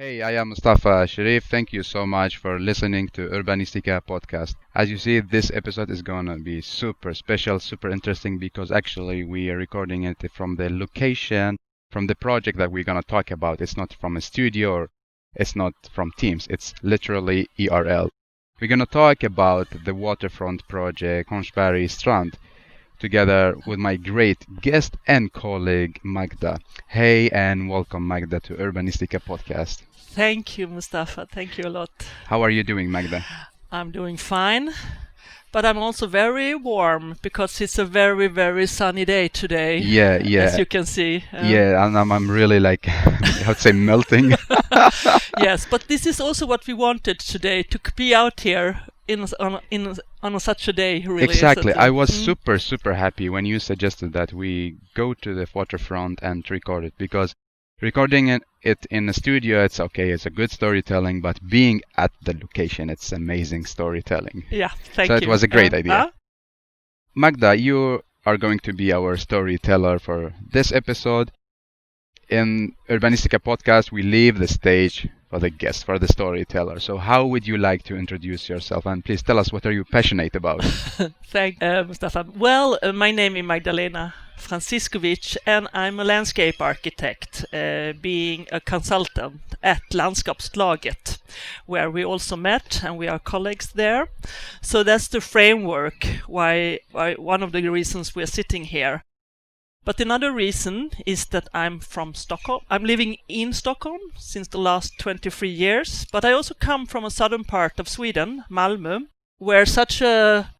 Hey, I am Mustafa Sharif. Thank you so much for listening to Urbanistica podcast. As you see, this episode is going to be super special, super interesting because actually we are recording it from the location, from the project that we're going to talk about. It's not from a studio or it's not from Teams. It's literally ERL. We're going to talk about the waterfront project, Hornsberg Strand, together with my great guest and colleague, Magda. Hey, and welcome, Magda, to Urbanistica podcast. Thank you, Mustafa. Thank you a lot. How are you doing, Magda? I'm doing fine, but I'm also very warm because it's a very, very sunny day today. Yeah. As you can see. Yeah, and I'm really like, I would say melting. Yes, but this is also what we wanted today, to be out here on such a day, really. Exactly. I was super happy when you suggested that we go to the waterfront and record it, because recording it in a studio, it's okay, it's a good storytelling, but being at the location, it's amazing storytelling. Yeah, thank you. So it was a great idea. Huh? Magda, you are going to be our storyteller for this episode. In Urbanistica podcast, we leave the stage for the guest, for the storyteller. So how would you like to introduce yourself? And please tell us, what are you passionate about? Thank you, Mustafa. Well, my name is Magdalena Franciskovic, and I'm a landscape architect, being a consultant at Landskapslaget, where we also met, and we are colleagues there. So that's the framework why one of the reasons we're sitting here. But another reason is that I'm from Stockholm. I'm living in Stockholm since the last 23 years, but I also come from a southern part of Sweden, Malmö, where such a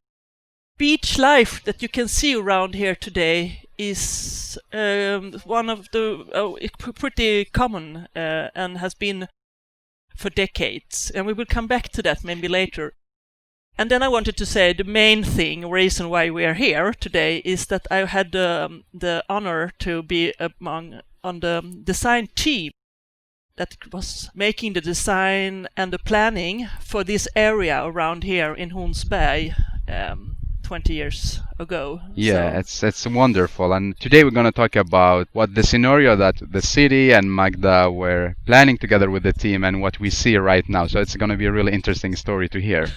beach life that you can see around here today is one of the pretty common and has been for decades. And we will come back to that maybe later. And then I wanted to say the main reason why we are here today is that I had the honor to be on the design team that was making the design and the planning for this area around here in Hornsberg 20 years ago. Yeah, so it's wonderful. And today we're going to talk about what the scenario that the city and Magda were planning together with the team and what we see right now. So it's going to be a really interesting story to hear.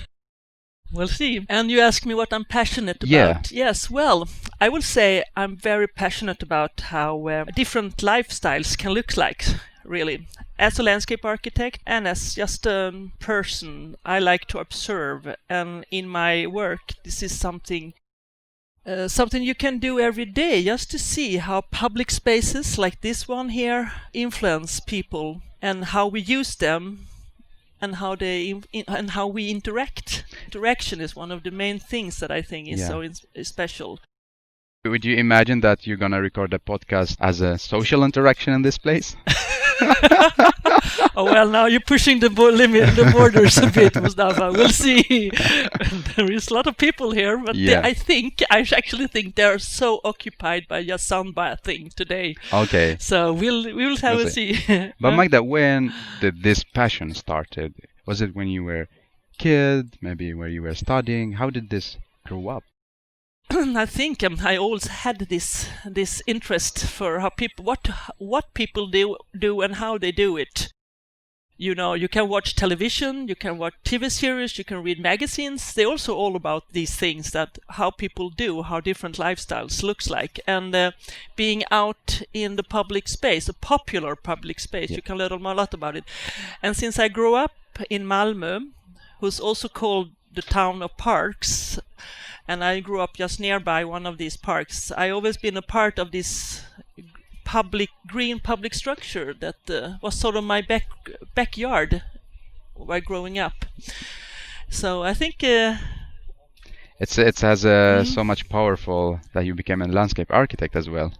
We'll see. And you ask me what I'm passionate about. Yeah. Yes, well, I will say I'm very passionate about how different lifestyles can look like, really. As a landscape architect and as just a person, I like to observe. And in my work, this is something you can do every day, just to see how public spaces like this one here influence people and how we use them. And how we interact. Interaction is one of the main things that I think is so special. Would you imagine that you're gonna record a podcast as a social interaction in this place? Oh well, now you're pushing the borders a bit, Mustafa. We'll see. There is a lot of people here, but I actually think they're so occupied by just sunbathing today. Okay. So we'll have a see. But Magda, when did this passion started? Was it when you were a kid? Maybe where you were studying? How did this grow up? I think I always had this interest for how people what people do and how they do it. You know, you can watch television, you can watch TV series, you can read magazines. They're also all about these things, that how people do, how different lifestyles looks like. And being out in the public space, a popular public space, you can learn a lot about it. And since I grew up in Malmö, who's also called the town of parks, and I grew up just nearby one of these parks, I always been a part of this green public structure that was sort of my backyard while growing up. So I think it has so much powerful that you became a landscape architect as well.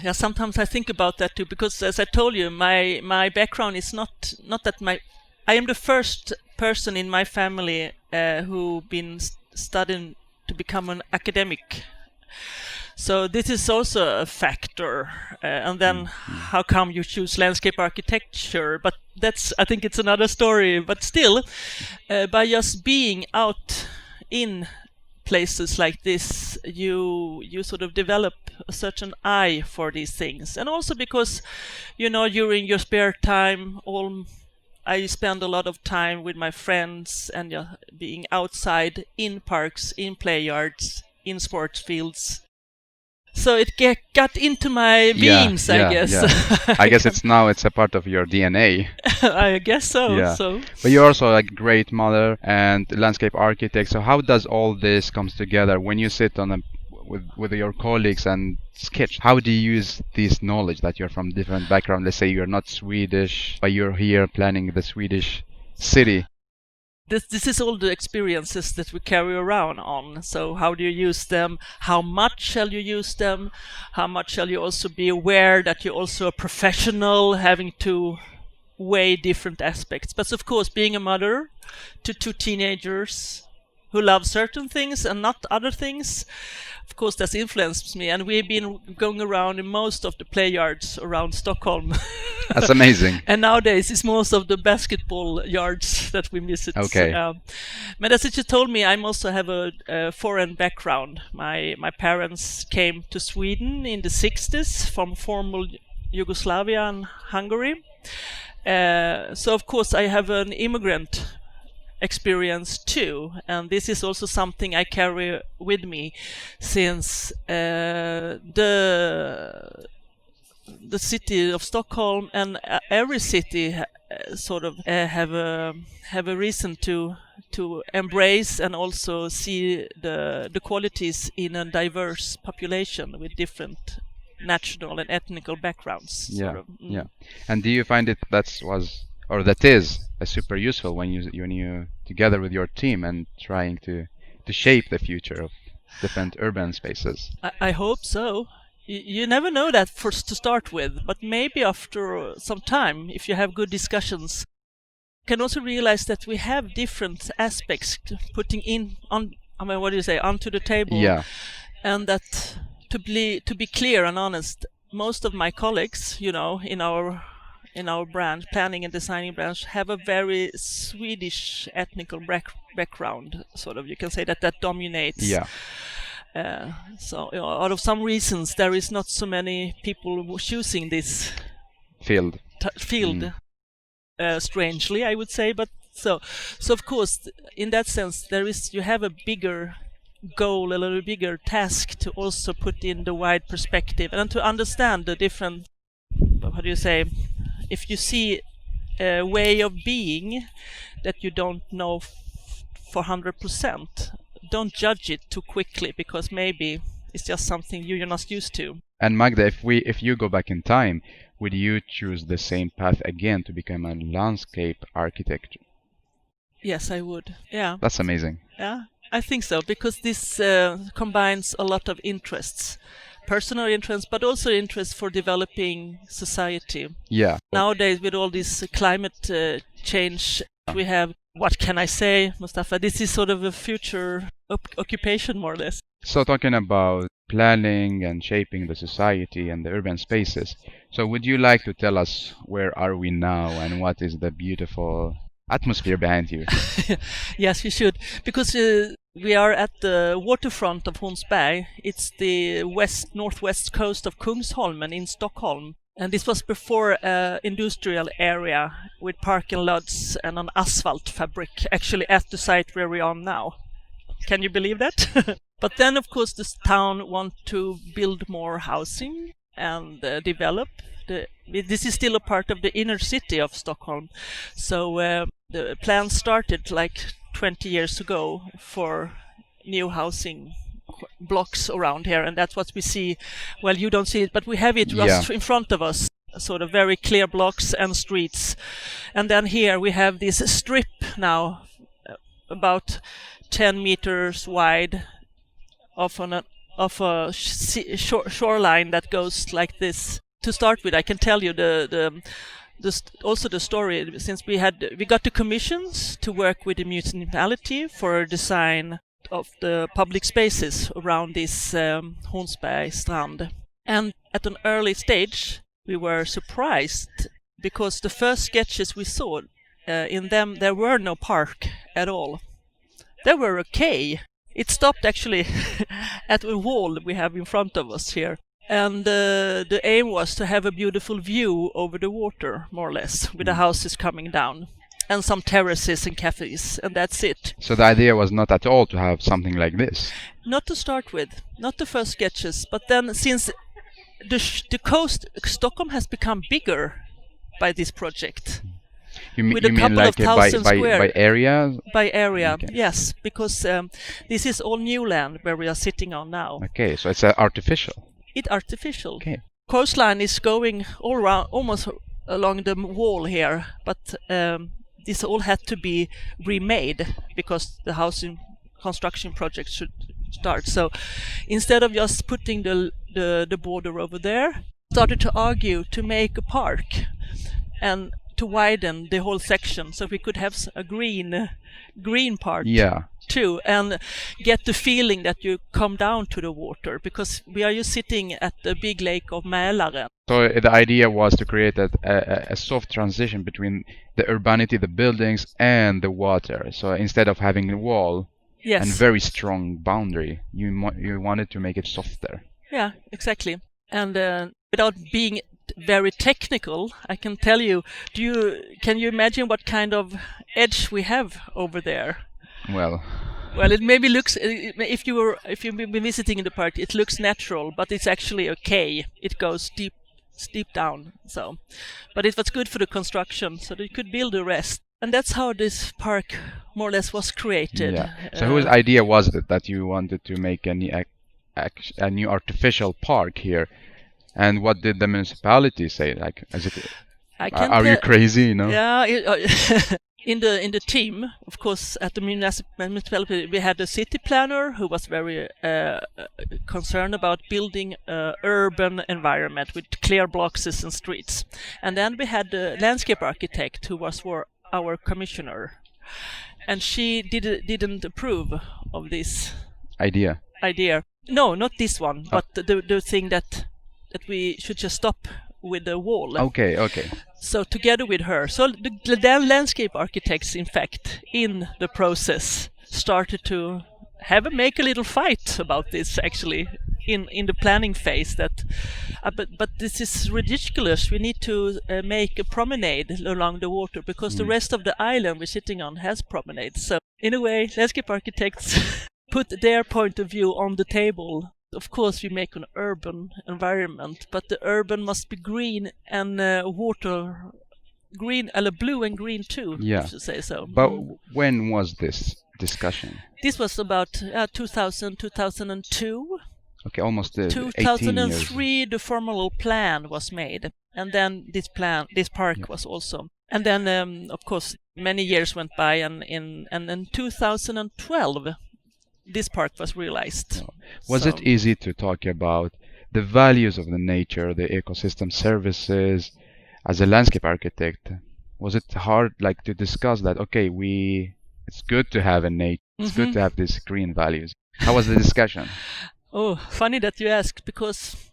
Yeah, sometimes I think about that too, because as I told you, my background is not that I am the first person in my family who been studying to become an academic. So this is also a factor. And then how come you choose landscape architecture? But I think it's another story. But still, by just being out in places like this, you sort of develop a certain eye for these things. And also because, during your spare time, I spend a lot of time with my friends and being outside in parks, in play yards, in sports fields. So it got into my beams, I guess. Yeah. I guess it's a part of your DNA. I guess so. Yeah. So. But you're also a great mother and landscape architect. So how does all this comes together when you sit on with your colleagues and sketch? How do you use this knowledge that you're from different background? Let's say you're not Swedish, but you're here planning the Swedish city. This is all the experiences that we carry around on. So how do you use them? How much shall you use them? How much shall you also be aware that you're also a professional, having to weigh different aspects? But of course, being a mother to two teenagers who love certain things and not other things, of course that's influenced me. And we've been going around in most of the play yards around Stockholm. That's amazing. And nowadays it's most of the basketball yards that we visit. Okay. But as you told me, I also have a foreign background. My parents came to Sweden in the 60s from former Yugoslavia and Hungary. So of course I have an immigrant experience too, and this is also something I carry with me since the city of Stockholm and every city sort of have a reason to embrace and also see the qualities in a diverse population with different national and ethnical backgrounds. Yeah, yeah. And do you find that is super useful when you together with your team and trying to shape the future of different urban spaces? I hope so. You never know that to start with, but maybe after some time, if you have good discussions, you can also realize that we have different aspects putting onto the table. Yeah. And that to be clear and honest, most of my colleagues, in our branch, planning and designing branch, have a very Swedish ethnical background. Sort of, you can say that dominates. Yeah. So, out of some reasons, there is not so many people choosing this field. Strangely, I would say, but so of course, in that sense, you have a bigger goal, a little bigger task to also put in the wide perspective and to understand the different. How do you say? If you see a way of being that you don't know for 100%, don't judge it too quickly, because maybe it's just something you're not used to. And Magda, if you go back in time, would you choose the same path again to become a landscape architect? Yes, I would. Yeah. That's amazing. Yeah, I think so, because this combines a lot of interests. Personal interest, but also interest for developing society. Yeah. Nowadays, with all this climate change, we have, what can I say, Mustafa? This is sort of a future occupation, more or less. So talking about planning and shaping the society and the urban spaces, so would you like to tell us where are we now and what is the beautiful atmosphere behind you? Yes, we should, because we are at the waterfront of Hornsberg. It's the northwest coast of Kungsholmen in Stockholm. And this was before an industrial area with parking lots and an asphalt fabric, actually at the site where we are now. Can you believe that? But then, of course, this town want to build more housing and develop. This is still a part of the inner city of Stockholm. So the plan started like 20 years ago for new housing blocks around here, and that's what we see. Well, you don't see it, but we have it just in front of us, sort of very clear blocks and streets. And then here we have this strip now, about 10 meters wide, of a shoreline that goes like this. To start with, I can tell you also the story, since we got the commissions to work with the municipality for a design of the public spaces around this Hornsberg strand. And at an early stage, we were surprised, because the first sketches we saw, in them there were no park at all. There were a quay It stopped actually at a wall we have in front of us here. And the aim was to have a beautiful view over the water, more or less, with the houses coming down. And some terraces and cafes, and that's it. So the idea was not at all to have something like this? Not to start with, not the first sketches, but then since the coast, Stockholm has become bigger by this project. You mean like by area? By area, Okay. yes, because this is all new land where we are sitting on now. Okay, so it's artificial. It's artificial. Okay. Coastline is going all around, almost along the wall here, but this all had to be remade because the housing construction project should start. So instead of just putting the border over there, started to argue to make a park and to widen the whole section so we could have a green part too, and get the feeling that you come down to the water, because we are just sitting at the big lake of Mälaren. So the idea was to create a soft transition between the urbanity, the buildings, and the water. So instead of having a wall and very strong boundary, you wanted to make it softer. Yeah, exactly. And without being very technical, I can tell you, can you imagine what kind of edge we have over there? Well, it maybe looks, if you've been visiting in the park, it looks natural, but it's actually a K. It goes steep down. So, but it was good for the construction, so they could build the rest. And that's how this park more or less was created. Yeah. So whose idea was it that you wanted to make a new artificial park here? And what did the municipality say? Like, are you crazy? You know? Yeah. In the team, of course, at the municipality, we had a city planner who was very concerned about building an urban environment with clear blocks and streets. And then we had the landscape architect who was our commissioner. And she didn't approve of this idea. No, not this one, but the thing that we should just stop with the wall. Okay. So together with her, so the landscape architects, in fact, in the process, started to make a little fight about this, actually, in the planning phase. That, but this is ridiculous. We need to make a promenade along the water because the rest of the island we're sitting on has promenades. So in a way, landscape architects put their point of view on the table. Of course, we make an urban environment, but the urban must be green and blue and green too. Yeah. To say so. But when was this discussion? This was about 2002. Okay, almost 2003. The formal plan was made, and then this park was also. And then, of course, many years went by, and in 2012. This park was realized. Was it easy to talk about the values of the nature, the ecosystem services, as a landscape architect? Was it hard, to discuss that? Okay, it's good to have a nature. It's good to have these green values. How was the discussion? Oh, funny that you ask, because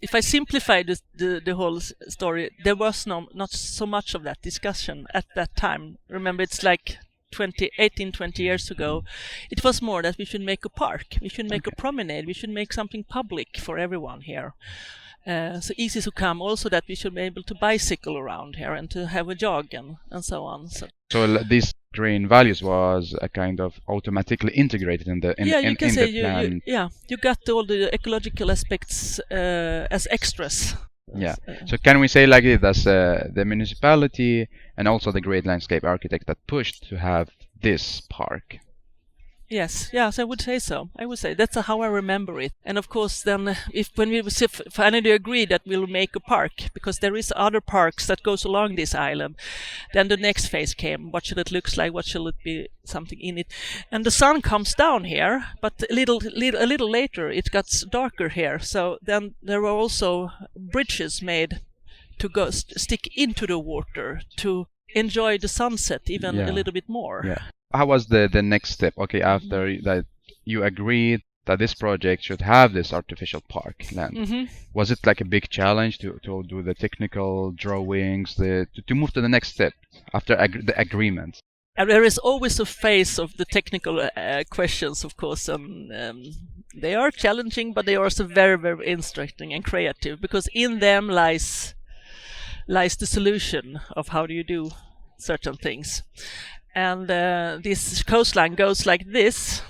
if I simplify the whole story, there was not so much of that discussion at that time. Remember, it's like 20 years ago. It was more that we should make a park, we should make a promenade, we should make something public for everyone here. So easy to come, also that we should be able to bicycle around here and to have a jog and so on. So these green values was a kind of automatically integrated in the plan. You got all the ecological aspects as extras. Yeah. So can we say like it as the municipality and also the great landscape architect that pushed to have this park? Yes, I would say so. I would say that's how I remember it. And of course, then when we finally agreed that we'll make a park, because there is other parks that goes along this island, then the next phase came. What should it look like? What should it be? Something in it? And the sun comes down here, but a little later it got darker here. So then there were also bridges made to go stick into the water to enjoy the sunset even a little bit more. Yeah. How was the next step? Okay, after that you agreed that this project should have this artificial park land. Was it like a big challenge to do the technical drawings, to move to the next step after the agreement? And there is always a phase of the technical questions, of course, and they are challenging, but they are also very, very interesting and creative, because in them lies the solution of how do you do certain things. And this coastline goes like this.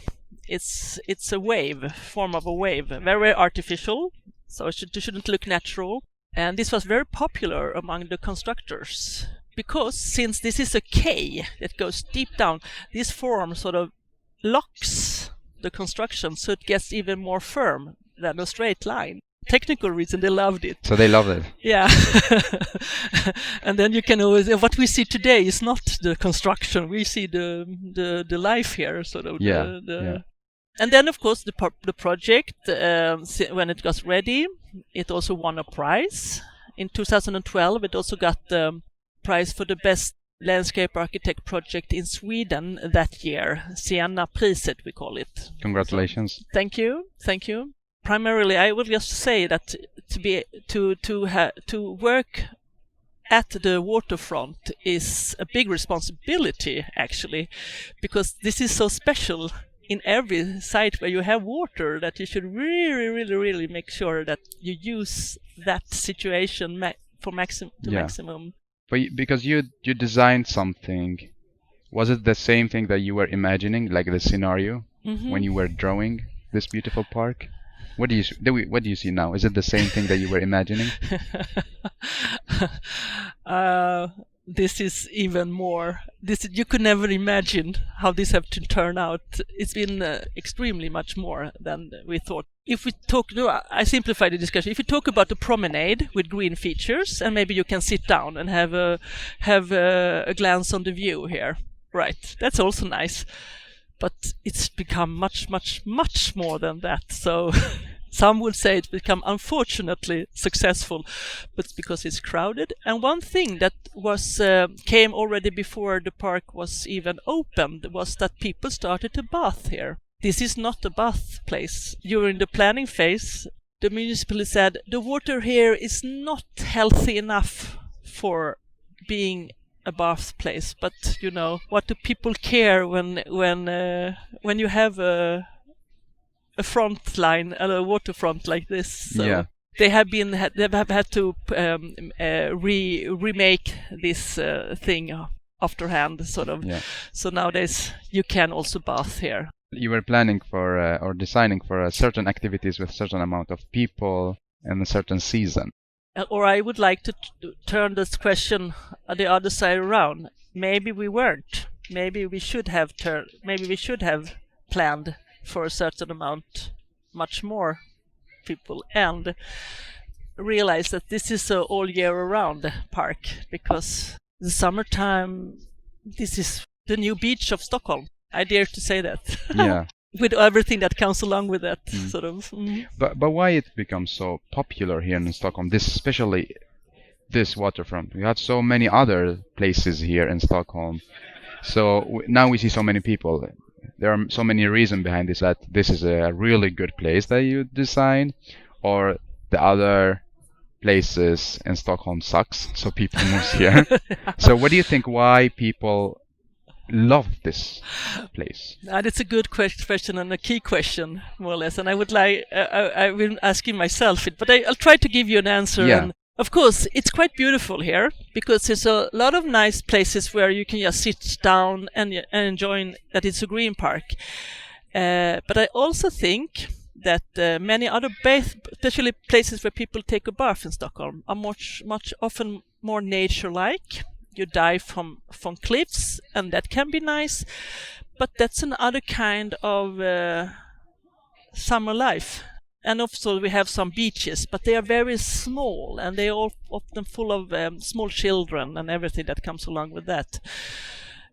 It's a wave, form of a wave, very artificial, so it shouldn't look natural. And this was very popular among the constructors, because since this is a K that goes deep down, this form sort of locks the construction, so it gets even more firm than a straight line. Technical reason, they loved it. So they loved it. Yeah. And then you can always, what we see today is not the construction, we see the life here, sort of. Yeah. And then, of course, the project, when it got ready, it also won a prize. In 2012, it also got the prize for the best landscape architect project in Sweden that year. Sienna-priset, we call it. Congratulations. So, thank you. Primarily, I will just say that to work at the waterfront is a big responsibility, actually, because this is so special in every site where you have water, that you should really, really, really make sure that you use that situation for maximum. But because you designed something, was it the same thing that you were imagining, like the scenario, when you were drawing this beautiful park? What do you see now? Is it the same thing that you were imagining? This is even more. You could never imagine how this have to turn out. It's been extremely much more than we thought. If we talk, I simplify the discussion. If you talk about the promenade with green features, and maybe you can sit down and have a glance on the view here, right? That's also nice. But it's become much, much, much more than that. So some would say it's become unfortunately successful, but it's because it's crowded. And one thing that came already before the park was even opened was that people started to bath here. This is not a bath place. During the planning phase, the municipality said the water here is not healthy enough for being a bath place, but what do people care when you have a front line, a waterfront like this? So yeah. They have had to remake this thing afterhand, sort of. Yeah. So nowadays you can also bath here. You were planning for or designing for certain activities with certain amount of people in a certain season. Or I would like to turn this question the other side around. Maybe we weren't. Maybe we should have planned for a certain amount, much more people, and realize that this is an all year around park, because the summertime, this is the new beach of Stockholm. I dare to say that. Yeah. With everything that comes along with that, sort of. But why it becomes so popular here in Stockholm? Especially this waterfront. We had so many other places here in Stockholm. So now we see so many people. There are so many reasons behind this, that this is a really good place that you designed, or the other places in Stockholm sucks, so people move here. So what do you think? Why people love this place? That's a good question and a key question, more or less. And I would I will ask you myself it, but I'll try to give you an answer. Yeah. And of course, it's quite beautiful here, because there's a lot of nice places where you can just sit down and enjoy that it's a green park. But I also think that many other especially places where people take a bath in Stockholm, are much often more nature-like. You dive from cliffs, and that can be nice, but that's another kind of summer life. And also we have some beaches, but they are very small, and they are often full of small children and everything that comes along with that.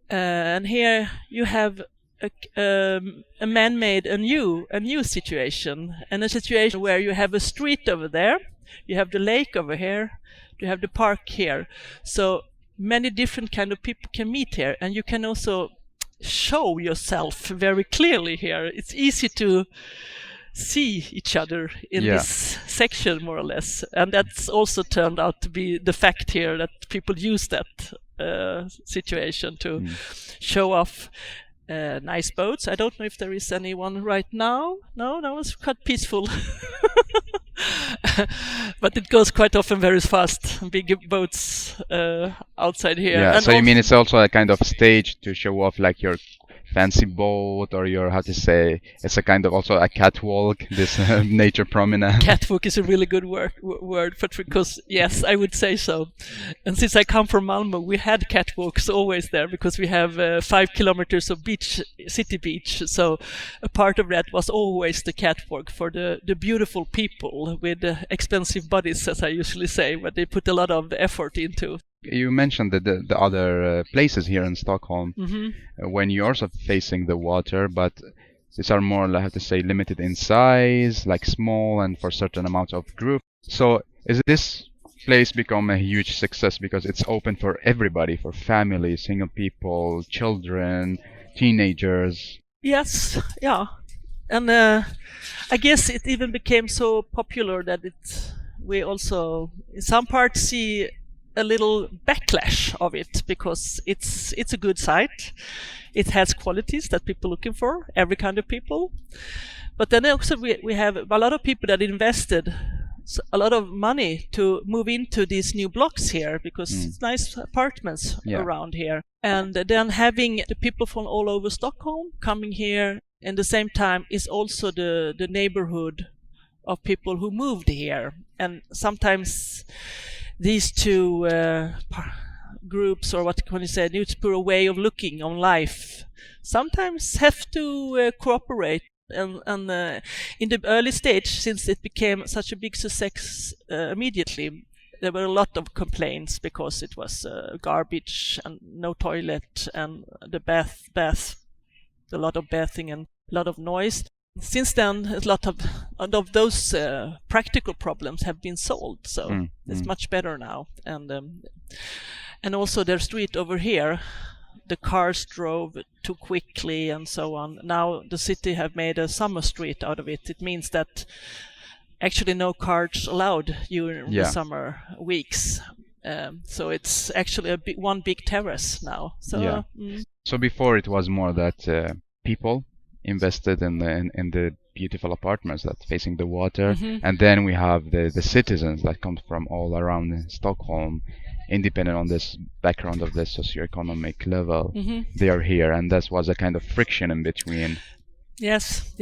And here you have a man-made a new situation, and a situation where you have a street over there, you have the lake over here, you have the park here. So many different kind of people can meet here, and you can also show yourself very clearly here. It's easy to see each other in this section, more or less, and that's also turned out to be the fact here, that people use that situation to show off nice boats. I don't know if there is anyone right now. No, it's quite peaceful. But it goes quite often very fast. Big boats outside here. Yeah, And so you mean it's also a kind of stage to show off like your fancy boat or your, how to say, it's a kind of also a catwalk, this nature promenade. Catwalk is a really good word, but because, yes, I would say so. And since I come from Malmo, we had catwalks always there because we have 5 kilometers of city beach. So a part of that was always the catwalk for the beautiful people with expensive bodies, as I usually say, but they put a lot of effort into. You mentioned the other places here in Stockholm when you're also facing the water, but these are more, I have to say, limited in size, like small and for certain amounts of group. So is this place become a huge success because it's open for everybody, for families, single people, children, teenagers? Yes, yeah. And I guess it even became so popular that we also in some parts see a little backlash of it because it's a good site. It has qualities that people are looking for, every kind of people. But then also we have a lot of people that invested a lot of money to move into these new blocks here because it's nice apartments around here. And then having the people from all over Stockholm coming here at the same time is also the neighborhood of people who moved here. And sometimes these two groups, or what can you say, a way of looking on life, sometimes have to cooperate. And in the early stage, since it became such a big success immediately, there were a lot of complaints because it was garbage and no toilet and the bath, a lot of bathing and a lot of noise. Since then, a lot of those practical problems have been solved, so it's much better now. And also their street over here, the cars drove too quickly and so on. Now the city have made a summer street out of it. It means that actually no cars allowed during the summer weeks. So it's actually one big terrace now. So So before it was more that people invested in the beautiful apartments that facing the water, and then we have the citizens that come from all around Stockholm, independent on this background of the socio-economic level. They are here, and that was a kind of friction in between. Yes,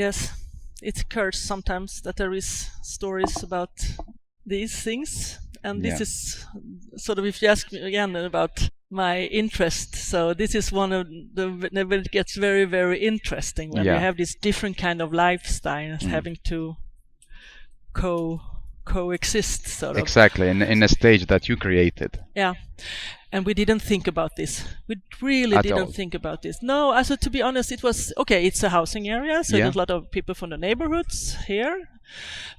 it occurs sometimes that there is stories about these things, and this is sort of, if you ask me again about my interest, so this is one of where it gets very, very interesting when you have this different kind of lifestyles having to coexist, sort of. Exactly, in a stage that you created. Yeah, and we didn't think about this. We really didn't think about this. No, also to be honest, it was okay. It's a housing area, so there's a lot of people from the neighborhoods here.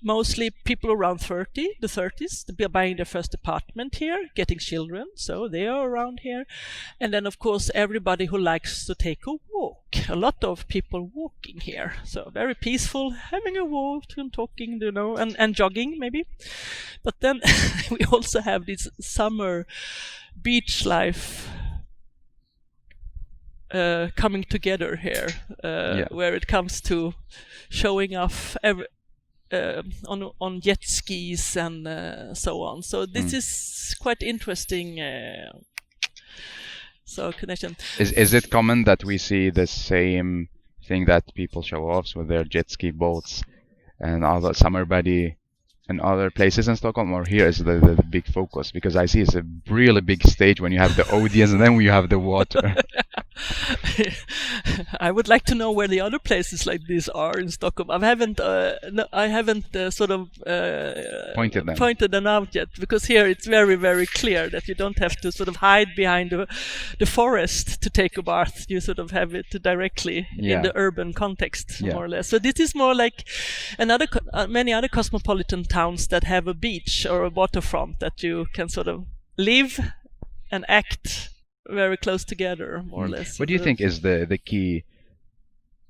Mostly people around the 30s, they're buying their first apartment here, getting children, so they are around here. And then, of course, everybody who likes to take a walk. A lot of people walking here, so very peaceful, having a walk and talking, and jogging maybe. But then we also have this summer beach life coming together here, where it comes to showing off on jet skis and so on. So this is quite interesting. So connection. Is it common that we see the same thing that people show off with their jet ski boats and other summer body in other places in Stockholm, or here is the big focus? Because I see it's a really big stage when you have the audience and then when you have the water. I would like to know where the other places like this are in Stockholm. I haven't pointed them out yet, because here it's very, very clear that you don't have to sort of hide behind the forest to take a bath. You sort of have it directly in the urban context, more or less. So this is more like many other cosmopolitan towns that have a beach or a waterfront that you can sort of live and act very close together, more or less. What do you think is the key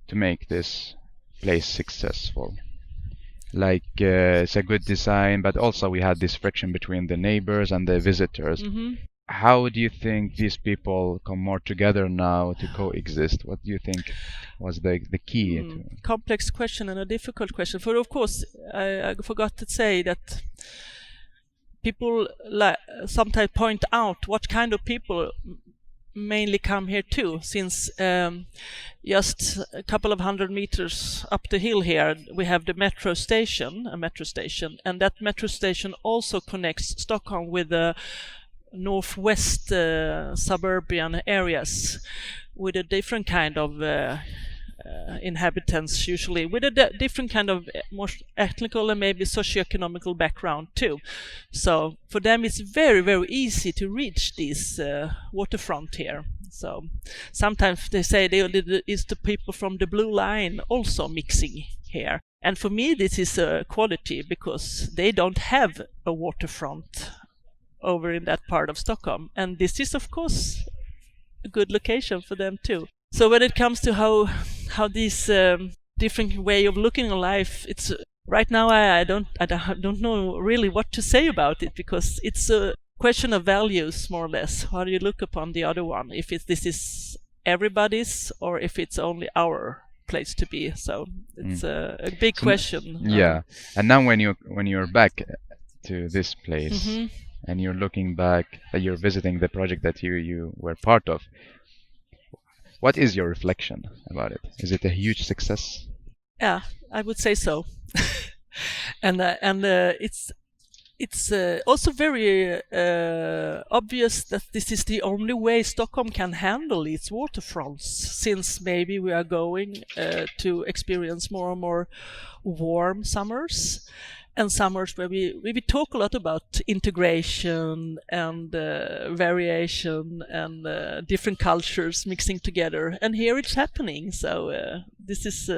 to make this place successful? Like it's a good design, but also we had this friction between the neighbors and the visitors. how do you think these people come more together now to coexist? What do you think was the key to? Complex question and a difficult question. For of course, I forgot to say that people sometimes point out what kind of people mainly come here too, since just a couple of 100 meters up the hill here we have the metro station, and that metro station also connects Stockholm with the northwest suburban areas with a different kind of inhabitants, usually with a different kind of more ethnical and maybe socio-economical background too. So for them it's very, very easy to reach this waterfront here. So sometimes they say it's the people from the blue line also mixing here. And for me this is a quality, because they don't have a waterfront over in that part of Stockholm, and this is of course a good location for them too. So when it comes to how these different way of looking at life, it's right now I don't know really what to say about it, because it's a question of values more or less. How do you look upon the other one? If this is everybody's or if it's only our place to be. So it's a big question. Yeah, and now when you're back to this place and you're looking back, that you're visiting the project that you were part of, what is your reflection about it? Is it a huge success? Yeah, I would say so. and it's also very obvious that this is the only way Stockholm can handle its waterfronts, since maybe we are going to experience more and more warm summers. And summers where we talk a lot about integration and variation and different cultures mixing together. And here it's happening. So this is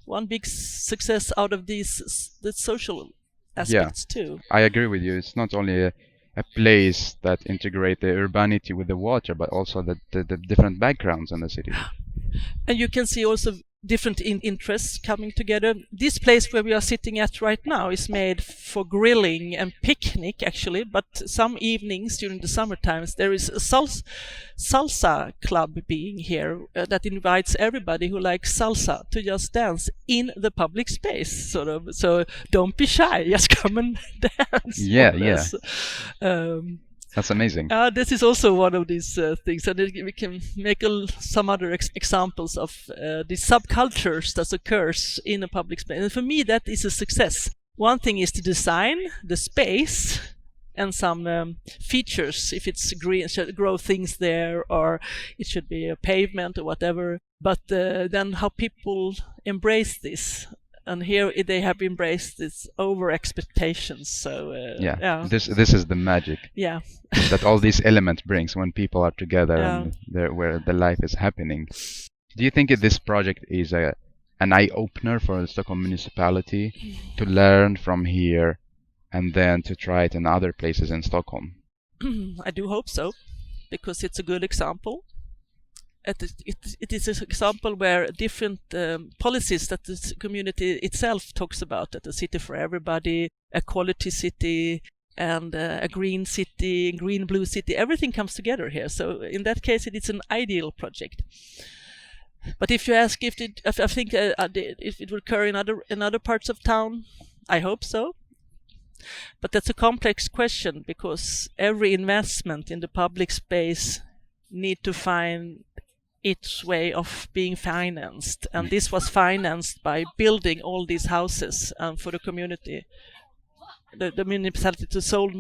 one big success out of the social aspects too. I agree with you. It's not only a place that integrates the urbanity with the water, but also the different backgrounds in the city. And you can see also different interests coming together. This place where we are sitting at right now is made for grilling and picnic actually, but some evenings during the summer times there is a salsa club being here that invites everybody who likes salsa to just dance in the public space, sort of. So don't be shy, just come and dance. Yeah. That's amazing. This is also one of these things, and we can make some other examples of the subcultures that occurs in a public space. And for me, that is a success. One thing is to design the space and some features. If it's green, should grow things there, or it should be a pavement or whatever. But then how people embrace this. And here they have embraced this over expectations. So this is the magic. Yeah, that all these elements brings when people are together and where the life is happening. Do you think this project is an eye opener for the Stockholm municipality to learn from here and then to try it in other places in Stockholm? I do hope so, because it's a good example. It is an example where different policies that the community itself talks about, that a city for everybody, a quality city, and a green city, green-blue city, everything comes together here. So in that case, it is an ideal project. But if you ask if it will occur in other parts of town, I hope so. But that's a complex question, because every investment in the public space need to find its way of being financed, and this was financed by building all these houses for the community. The municipality sold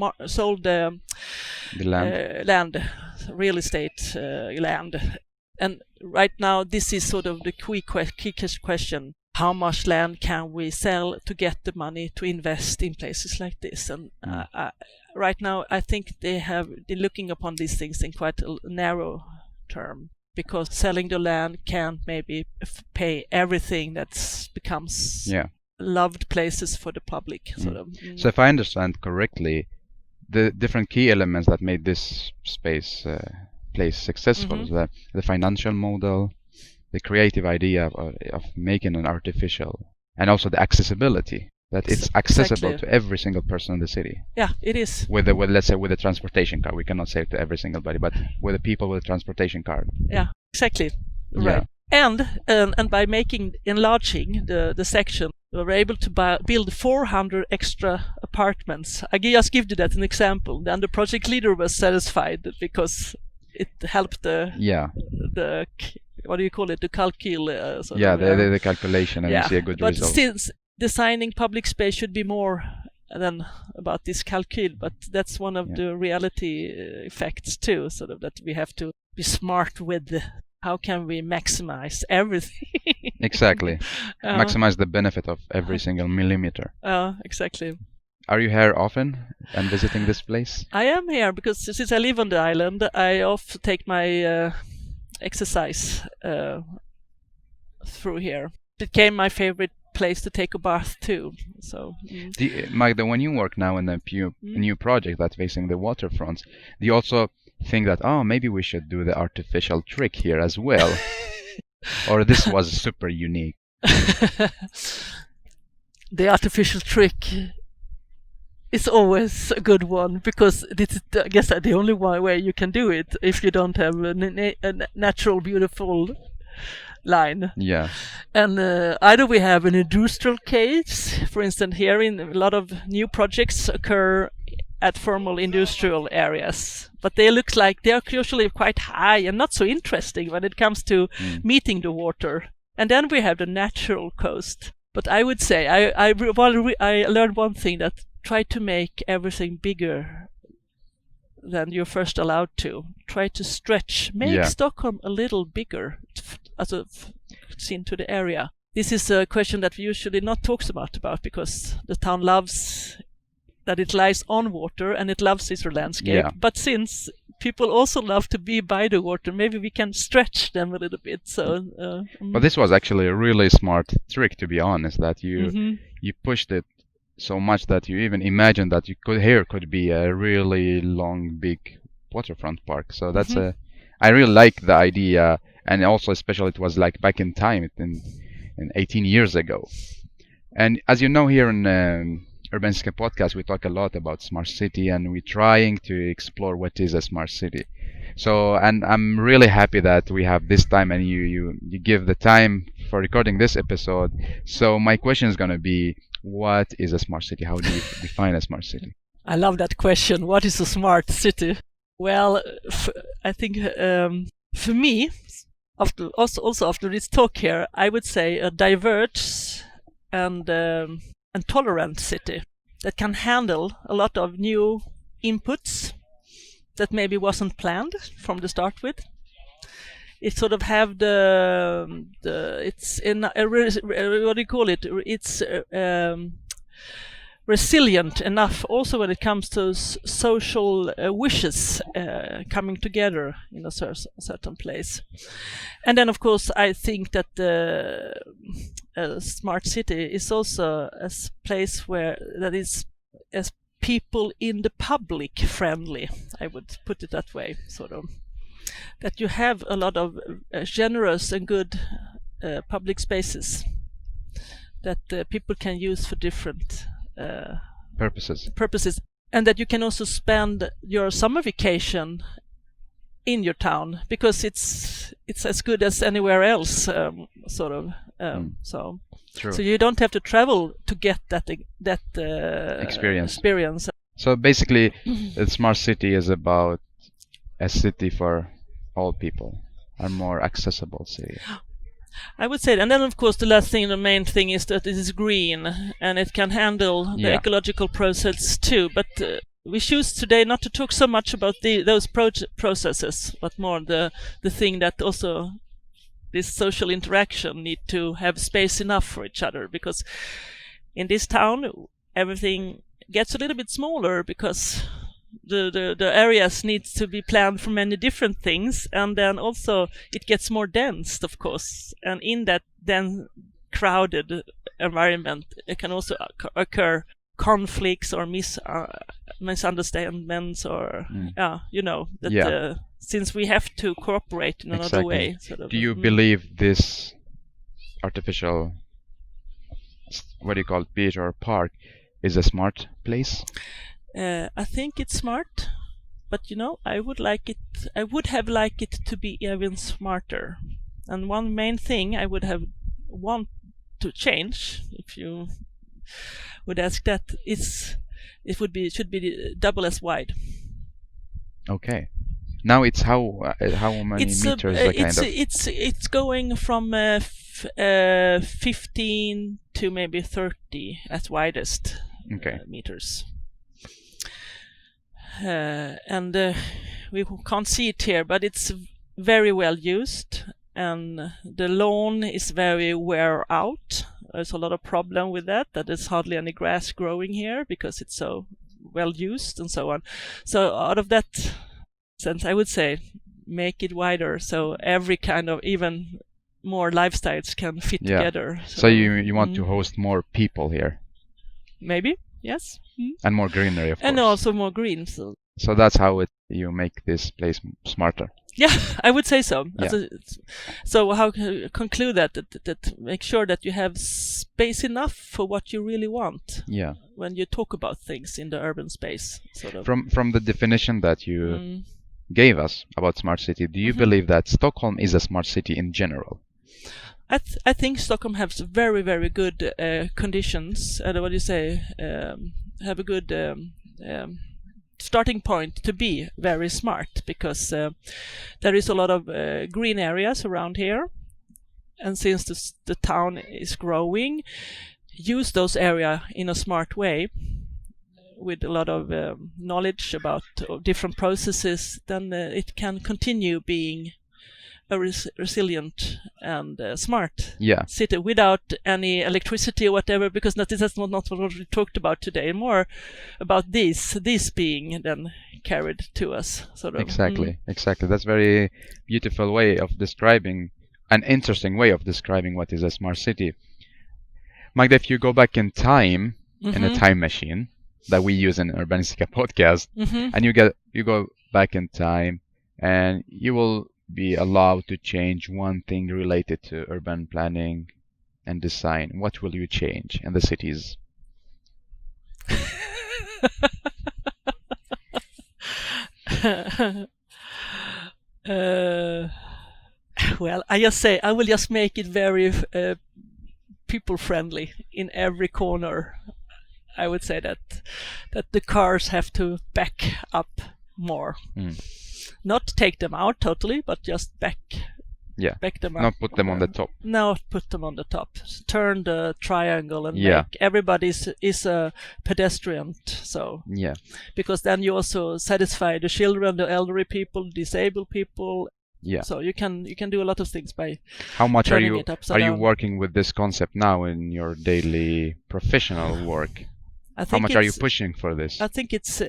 the land, real estate land, and right now this is sort of the key question: how much land can we sell to get the money to invest in places like this? And right now I think they're looking upon these things in quite a narrow term, because selling the land can't maybe pay everything that becomes loved places for the public. Sort of. So if I understand correctly, the different key elements that made this place successful, the financial model, the creative idea of making an artificial, and also the accessibility. That it's accessible Exactly. to every single person in the city. Yeah, it is. With let's say with a transportation card, we cannot say it to every single body, but with the people with a transportation card. Yeah, exactly. Yeah. Right. And by enlarging the section, we were able to build 400 extra apartments. I just give you that an example. Then the project leader was satisfied because it helped the what do you call it? The calcul. The calculation, and you see a good result. But since designing public space should be more than about this calcul, but that's one of the reality effects too, sort of that we have to be smart with how can we maximize everything. Exactly. Maximize the benefit of every single millimeter. Exactly. Are you here often and visiting this place? I am here because since I live on the island, I often take my exercise through here. It became my favorite place to take a bath too. So, Magda, when you work now in the new project that's facing the waterfronts, do you also think that maybe we should do the artificial trick here as well? Or this was super unique? The artificial trick is always a good one because this is, I guess, the only way you can do it if you don't have a natural, beautiful line. Yeah. And either we have an industrial case, for instance, here in a lot of new projects occur at formal industrial areas, but they look like they are usually quite high and not so interesting when it comes to meeting the water. And then we have the natural coast. But I would say I learned one thing, that try to make everything bigger than you're first allowed to. Try to stretch, make Stockholm a little bigger as a seen to the area. This is a question that we usually not talks about because the town loves that it lies on water and it loves its landscape. Yeah. But since people also love to be by the water, maybe we can stretch them a little bit. So, but this was actually a really smart trick, to be honest. That you pushed it so much that you even imagined that could be a really long, big waterfront park. So that's I really like the idea, and also especially it was like back in time, in 18 years ago. And as you know, here in Urbanistica podcast, we talk a lot about smart city, and we're trying to explore what is a smart city. So, and I'm really happy that we have this time, and you give the time for recording this episode. So my question is going to be, what is a smart city? How do you define a smart city? I love that question. What is a smart city? Well, I think for me, after this talk here, I would say a diverse and tolerant city that can handle a lot of new inputs that maybe wasn't planned from the start with. It sort of have it's in a, what do you call it? It's resilient enough also when it comes to social wishes coming together in a certain place. And then, of course, I think that the smart city is also a place that is as people in the public friendly. I would put it that way, sort of. That you have a lot of generous and good public spaces that people can use for different purposes, and that you can also spend your summer vacation in your town because it's as good as anywhere else, sort of. So you don't have to travel to get that experience. So basically, the smart city is about a city for all people, a more accessible city. I would say, and then of course the main thing is that it is green and it can handle the ecological process too. But we choose today not to talk so much about those processes, but more the thing that also this social interaction need to have space enough for each other, because in this town everything gets a little bit smaller because the areas needs to be planned for many different things, and then also it gets more dense, of course, and in that then crowded environment it can also occur conflicts or misunderstandings or since we have to cooperate in another way. Do you believe this artificial what do you call it, beach or park is a smart place? I think it's smart, but I would have liked it to be even smarter. And one main thing I would have want to change, if you would ask that, is should be double as wide. Okay. Now it's how many meters? It's going from 15 to maybe 30 at widest. Okay. Meters. And we can't see it here, but it's very well used, and the lawn is very wear out. There's a lot of problem with that there's hardly any grass growing here because it's so well used and so on. So out of that sense, I would say make it wider so every kind of even more lifestyles can fit together. So you want to host more people here? Maybe, yes. And more greenery, of course. And also more green. So that's how you make this place smarter. Yeah, I would say so. Yeah. So how conclude that make sure that you have space enough for what you really want. Yeah. When you talk about things in the urban space, sort of. From the definition that you gave us about smart city, do you believe that Stockholm is a smart city in general? I think Stockholm has very, very good conditions. What do you say? Have a good starting point to be very smart, because there is a lot of green areas around here, and since the town is growing, use those areas in a smart way with a lot of knowledge about different processes, then it can continue being a resilient and smart city without any electricity or whatever, because that's not what we talked about today. More about these being then carried to us, sort of. Exactly. That's very beautiful way of describing, an interesting way of describing what is a smart city. Magda, if you go back in time in a time machine that we use in Urbanistica podcast, and you go back in time, and you will be allowed to change one thing related to urban planning and design, what will you change in the cities? Well, I will just make it very people friendly in every corner. I would say that the cars have to back up more. Not take them out totally, but just back them up. Not put them on the top. No, put them on the top. Turn the triangle and make everybody is a pedestrian. So because then you also satisfy the children, the elderly people, disabled people. Yeah. So you can do a lot of things by. How much are you working with this concept now in your daily professional work? How much are you pushing for this? I think it's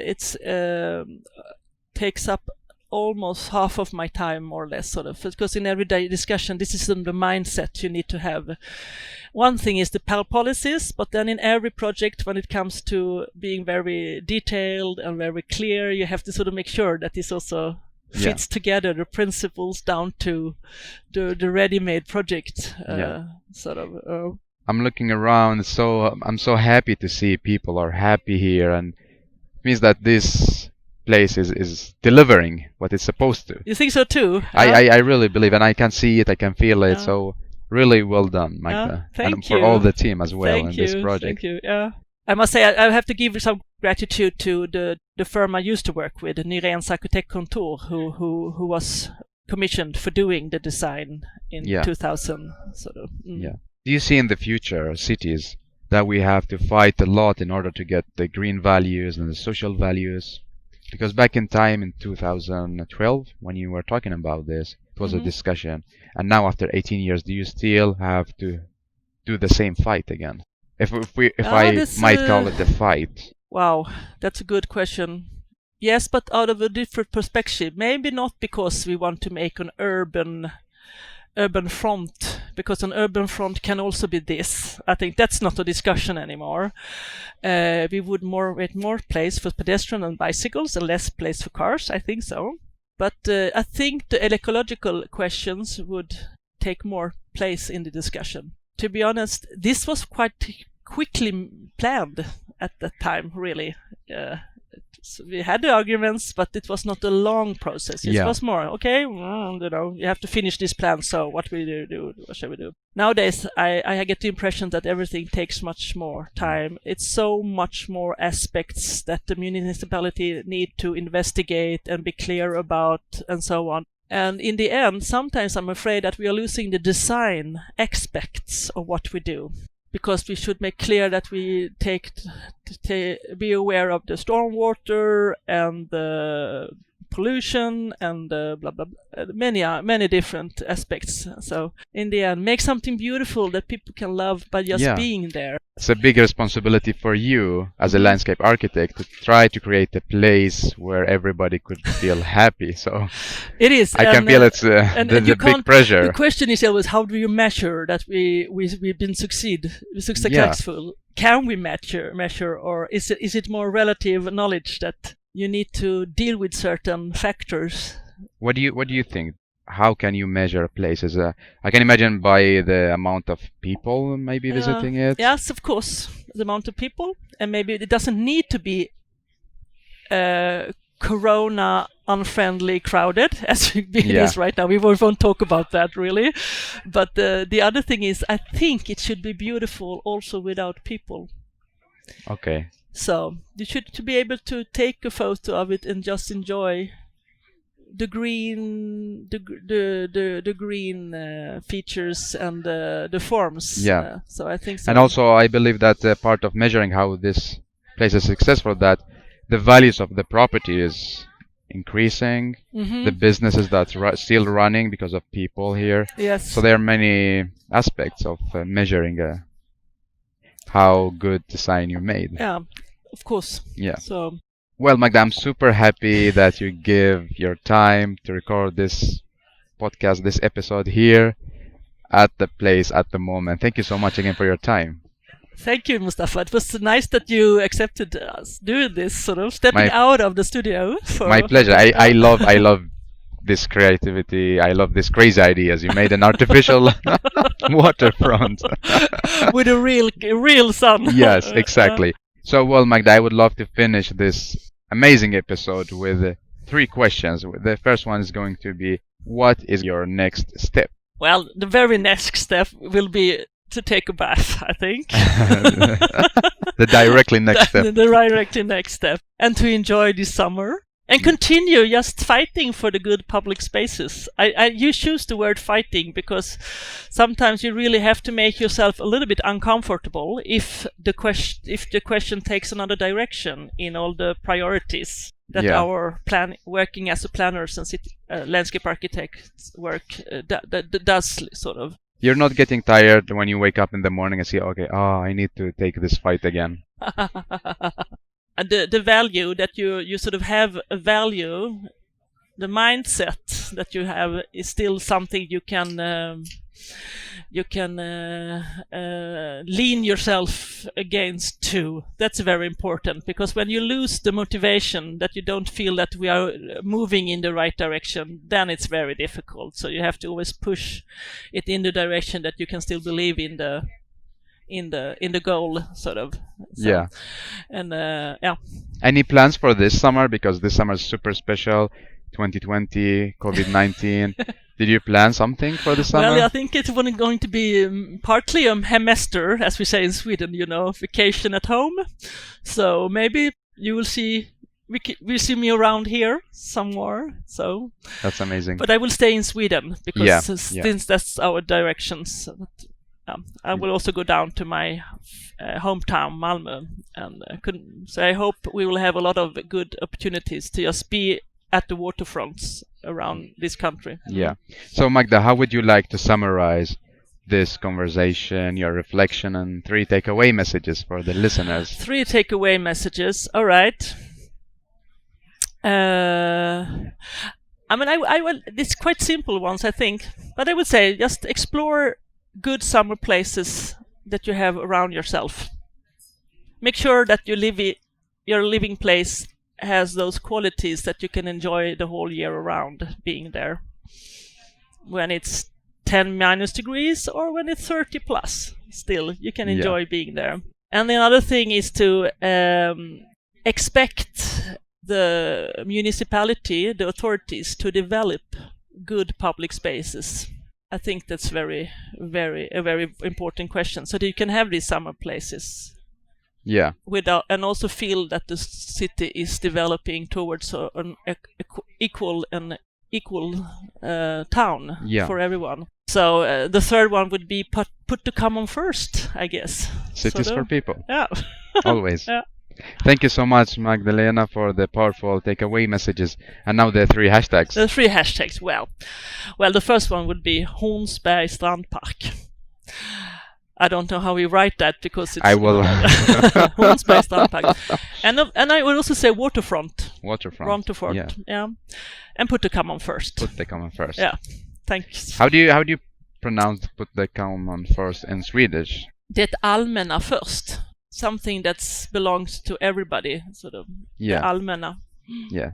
takes up almost half of my time, more or less, sort of, because in everyday discussion, this is the mindset you need to have. One thing is the policies, but then in every project, when it comes to being very detailed and very clear, you have to sort of make sure that this also fits together, the principles down to the ready-made project. Sort of. I'm looking around, so I'm so happy to see people are happy here, and it means that this place is delivering what it's supposed to. You think so too? I really believe, and I can see it, I can feel it. So really well done, Magda, and for all the team as well in this project. Thank you. Yeah, I must say I have to give some gratitude to the firm I used to work with, Nyrens Arkitektkontor, who was commissioned for doing the design in 2000. Sort of. Yeah. Do you see in the future cities that we have to fight a lot in order to get the green values and the social values? Because back in time, in 2012, when you were talking about this, it was a discussion. And now, after 18 years, do you still have to do the same fight again? If I might call it the fight. Wow, that's a good question. Yes, but out of a different perspective. Maybe not because we want to make an urban front, because an urban front can also be this. I think that's not a discussion anymore. We would make more place for pedestrians and bicycles and less place for cars. I think so. But I think the ecological questions would take more place in the discussion. To be honest, this was quite quickly planned at that time, really. So we had the arguments, but it was not a long process. It was more, okay, you have to finish this plan, so what will you do? What shall we do? Nowadays, I get the impression that everything takes much more time. It's so much more aspects that the municipality need to investigate and be clear about, and so on. And in the end, sometimes I'm afraid that we are losing the design aspects of what we do. Because we should make clear that we be aware of the stormwater and the pollution and blah blah blah, many different aspects. So in the end, make something beautiful that people can love by just being there. It's a big responsibility for you as a landscape architect to try to create a place where everybody could feel happy. So it is. I can feel it's the big pressure. The question is always, how do you measure that we've been successful? Can we measure, or is it more relative knowledge that you need to deal with certain factors? What do you think? How can you measure places? I can imagine by the amount of people maybe visiting it. Yes, of course, the amount of people, and maybe it doesn't need to be corona unfriendly crowded as it is right now. We won't talk about that really, but the other thing is, I think it should be beautiful also without people. Okay. So you should to be able to take a photo of it and just enjoy the green, the green features and the forms. Yeah. So I think so. And also, I believe that part of measuring how this place is successful, that the values of the property is increasing. Mm-hmm. The businesses that's still running because of people here. Yes. So there are many aspects of measuring how good design you made. Yeah, of course. Yeah. So. Well, Magda, I'm super happy that you give your time to record this podcast, this episode here at the place at the moment. Thank you so much again for your time. Thank you, Mustafa. It was nice that you accepted us doing this, sort of stepping out of the studio. My pleasure. I love this creativity. I love this crazy ideas. You made an artificial waterfront with a real sun. Yes, exactly. So, well, Magda, I would love to finish this amazing episode with 3 questions. The first one is going to be, what is your next step? Well, the very next step will be to take a bath, I think. The directly next step. The directly next step. And to enjoy this summer. And continue just fighting for the good public spaces. You choose the word fighting because sometimes you really have to make yourself a little bit uncomfortable if the question takes another direction in all the priorities that our working as a planners and landscape architects work does sort of. You're not getting tired when you wake up in the morning and say, okay, I need to take this fight again. The value that you sort of have a value, the mindset that you have is still something you can lean yourself against too. That's very important, because when you lose the motivation that you don't feel that we are moving in the right direction, then it's very difficult. So you have to always push it in the direction that you can still believe in the goal, sort of. So, yeah. And Any plans for this summer? Because this summer is super special. 2020, COVID-19. Did you plan something for the summer? Well, I think it's going to be partly a hemester, as we say in Sweden, vacation at home. So maybe you will see, will see me around here some more. So that's amazing. But I will stay in Sweden because since that's our directions. I will also go down to my hometown, Malmö, and so I hope we will have a lot of good opportunities to just be at the waterfronts around this country. Yeah. So Magda, how would you like to summarize this conversation, your reflection, and 3 takeaway messages for the listeners? 3 takeaway messages. All right. I will. It's quite simple ones, I think, but I would say just explore good summer places that you have around yourself. Make sure that your living place has those qualities that you can enjoy the whole year around being there. When it's 10 minus degrees or when it's 30 plus, still you can enjoy being there. And the other thing is to expect the municipality, the authorities, to develop good public spaces. I think that's a very important question. So that you can have these summer places. Yeah. Without, and also feel that the city is developing towards an equal town for everyone. So the third one would be put the common first, I guess. Cities for people. Yeah. Always. Yeah. Thank you so much, Magdalena, for the powerful takeaway messages. And now the 3 hashtags. The 3 hashtags. Well, the first one would be Hornsberg Strandpark. I don't know how we write that because it's... I will. Hornsberg Strandpark. And I would also say waterfront. Waterfront. Yeah. And put the common first. Put the common first. Yeah. Thanks. How do you pronounce put the common first in Swedish? Det allmänna först. Something that belongs to everybody, sort of. Yeah. The allmänna. Yeah.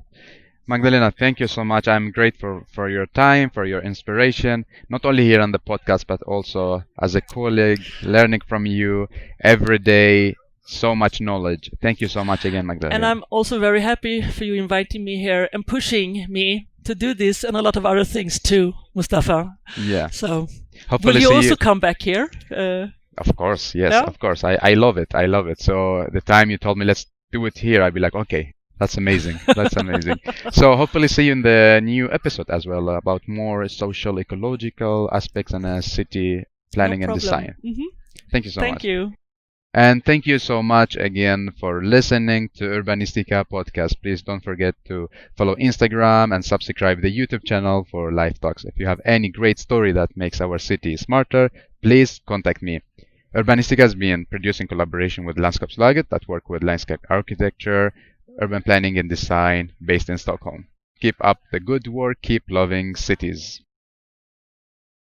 Magdalena, thank you so much. I'm grateful for your time, for your inspiration, not only here on the podcast, but also as a colleague, learning from you every day. So much knowledge. Thank you so much again, Magdalena. And I'm also very happy for you inviting me here and pushing me to do this and a lot of other things too, Mustafa. Yeah. So, hopefully will you also come back here? Of course, yes, yeah? Of course. I love it. I love it. So the time you told me let's do it here, I'd be like, okay, that's amazing. That's amazing. So hopefully see you in the new episode as well about more social ecological aspects and city planning and design. Mm-hmm. Thank you so much. Thank you. And thank you so much again for listening to Urbanistica podcast. Please don't forget to follow Instagram and subscribe the YouTube channel for live talks. If you have any great story that makes our city smarter, please contact me. Urbanistica has been produced in collaboration with Landskapslaget that work with landscape architecture, urban planning and design based in Stockholm. Keep up the good work. Keep loving cities.